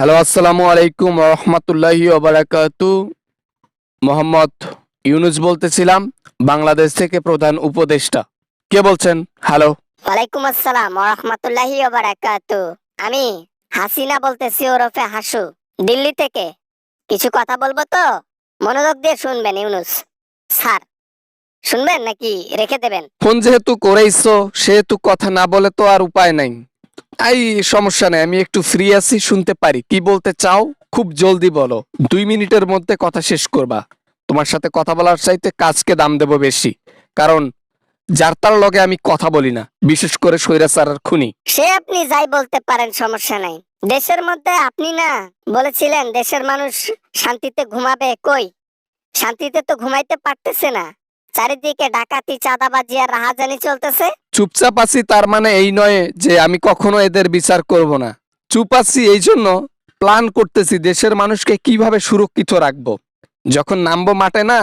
Hello, আসসালামু আলাইকুম রহমতুল্লাহি ওবারাকাতু। মোহাম্মদ ইউনুস বলতেছিলাম, বাংলাদেশ থেকে প্রধান উপদেষ্টা। কে বলছেন? হ্যালো। ওয়ালাইকুম আসসালাম ওয়া রাহমাতুল্লাহি ওয়া বারাকাতু। আমি হাসিনা বলতেছি, ওরফে হাসু, দিল্লি থেকে। কিছু কথা বলবো তো, মনোযোগ দিয়ে শুনবেন ইউনুস স্যার। শুনবেন নাকি রেখে দেবেন? ফোন যেহেতু করেইছো সেহেতু কথা না বলে তো আর উপায় নাই। এই সমস্যা নেই, আমি একটু ফ্রি আছি, শুনতে পারি। কি বলতে চাও? খুব জলদি বলো, 2 মিনিটের মধ্যে কথা শেষ করবা। তোমার সাথে কথা বলার চাইতে কাজকে দাম দেব বেশি, কারণ যার তার লগে আমি কথা বলি না, বিশেষ করে স্বৈরাচার আর খুনি। সে আপনি যাই বলতে পারেন, সমস্যা নাই। দেশের মধ্যে আপনি না বলেছিলেন দেশের মানুষ শান্তিতে ঘুমাবে, কই শান্তিতে তো ঘুমাইতে পারতেছে না। চারিদিকে ডাকাতি, চাঁদাবাজি আর রাহাজানি চলতেছে। চুপচাপ আছি তার মানে এই নয় যে আমি কখনো এদের বিচার করব না। চুপ আছি এই জন্য প্ল্যান করতেছি দেশের মানুষকে কিভাবে সুরক্ষিত রাখবো। যখন নামবো মাঠে না,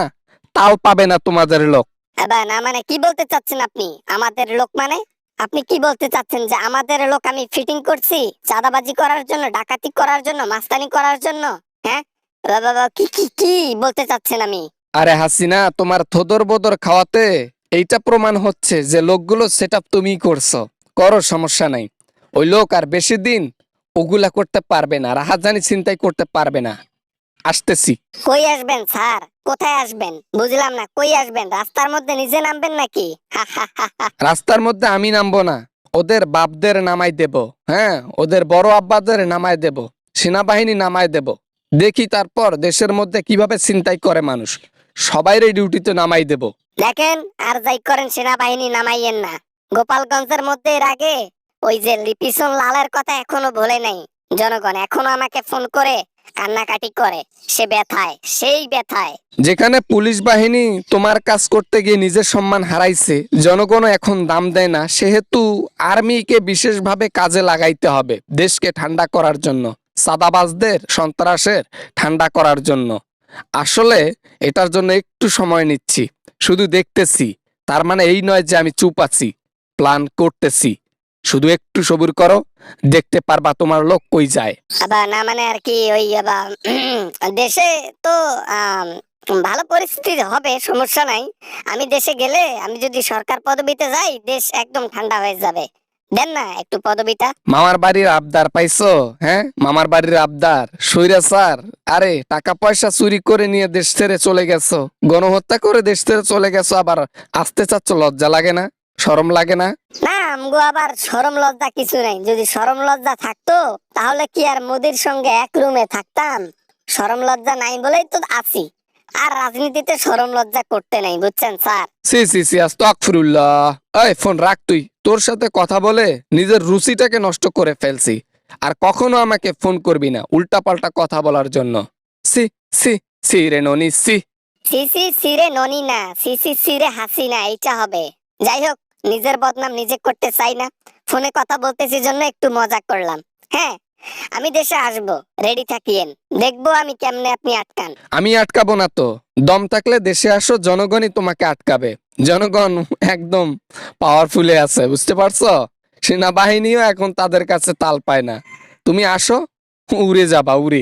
তাও পাবে না তোমাদের লোক। এবার না মানে কি বলতে চাচ্ছেন আপনি? আমাদের লোক মানে আপনি কি বলতে চাচ্ছেন যে আমাদের লোক আমি ফিটিং করছি চাঁদাবাজি করার জন্য, ডাকাতি করার জন্য, মাস্তানি করার জন্য? হ্যাঁ, বাবা কি কি কি বলতে চাচ্ছেন আমি? আরে হাসিনা, তোমার থোদর বদর খাওয়াতে এইটা প্রমাণ হচ্ছে যে লোকগুলো সেট আপ তুমিই করছো। করো, সমস্যা নাই। ওই লোক আর বেশি দিন ওগুলা করতে পারবে না, রাহাজানি চিন্তাই করতে পারবে না। আসতেছি। কই আসবেন স্যার? কোথায় আসবেন? বুঝলাম না, কই আসবেন? রাস্তার মধ্যে নিজে নামবেন নাকি? হা হা হা হা। রাস্তার মধ্যে আমি নামবো না, ওদের বাপদের নামাই দেব। হ্যাঁ, ওদের বড় আব্বাদের নামাই দেব, সেনাবাহিনী নামাই দেব। দেখি তারপর দেশের মধ্যে কিভাবে ছিনতাই করে মানুষ, সবাইরে ডিউটিতে নামাই দেব। দেখেন, আর যাই করেন সেনাবাহিনী নামাইয়েন না। গোপালগঞ্জের মধ্যে এর আগে ওই যে লিপিসন লালের কথা এখনো ভোলে নাই জনগণ। এখনো আমাকে ফোন করে কান্নাকাটি করে, সে ব্যথায়, সেই ব্যথায়। যেখানে পুলিশ বাহিনী তোমার কাজ করতে গিয়ে নিজের সম্মান হারাইছে, জনগণও এখন দাম দেয় না, সেহেতু আর্মিকে বিশেষভাবে কাজে লাগাইতে হবে দেশকে ঠান্ডা করার জন্য, সাদাবাজদের সন্ত্রাসের ঠান্ডা করার জন্য। আসলে এটার জন্য একটু সময় নিচ্ছি, শুধু দেখতেছি। তার মানে এই নয় যে আমি চুপ আছি, প্ল্যান করতেছি। শুধু একটু সবুর করো, দেখতে পারবা তোমার লোক কই যায়। আবার না মানে আর কি ওই আবার দেশে তো ভালো পরিস্থিতি হবে, সমস্যা নাই। আমি দেশে গেলে, আমি যদি সরকার পদবিতে যাই, দেশ একদম ঠান্ডা হয়ে যাবে। দেন না একটু পদবিটা। মামার বাড়ির আবদার পাইছো? হ্যাঁ, মামার বাড়ির আবদার। স্বৈরাচার, আরে টাকা পয়সা চুরি করে নিয়ে দেশ ছেড়ে চলে গেছো, গণহত্যা করে দেশ ছেড়ে চলে গেছো, আবার আসতে চাচ্ছ? লজ্জা লাগে না? শরম লাগে না? না, আমগো আবার শরম লজ্জা কিছু নাই। যদি শরম লজ্জা থাকতো তাহলে কি আর মোদির সঙ্গে এক রুমে থাকতাম? শরম লজ্জা নাই বলেই তো আছি। আর রাজনীতিতে শরম লজ্জা করতে নাই, বুঝছেন স্যার? সি সি সি, আস্তাগফিরুল্লাহ। এই ফোন রাখ তুই। তোর সাথে কথা বলে নিজের রুচিটাকে নষ্ট করে ফেলছি। আর কখনো আমাকে ফোন করবি না উল্টাপাল্টা কথা বলার জন্য। সি সি সি রে ননি, সি। সিসি সিরে ননি না, সিসি সিরে হাসিনা, এইটা হবে। যাই হোক, নিজের বদনাম নিজে করতে চাই না। ফোনে কথা বলতেছি জন্য একটু মজা করলাম। হ্যাঁ, আমি দেশে আসবো, রেডি থাকিয়েন। দেখবো আমি কেমনে আপনি আটকান। আমি আটকাবো না তো। দম থাকলে দেশে আসো, জনগণই তোমাকে আটকাবে। জনগণ একদম পাওয়ারফুলে আছে, বুঝতে পারছো? সেনাবাহিনীও এখন তাদের কাছে তাল পায় না। তুমি আসো, উড়ে যাবা, উড়ে।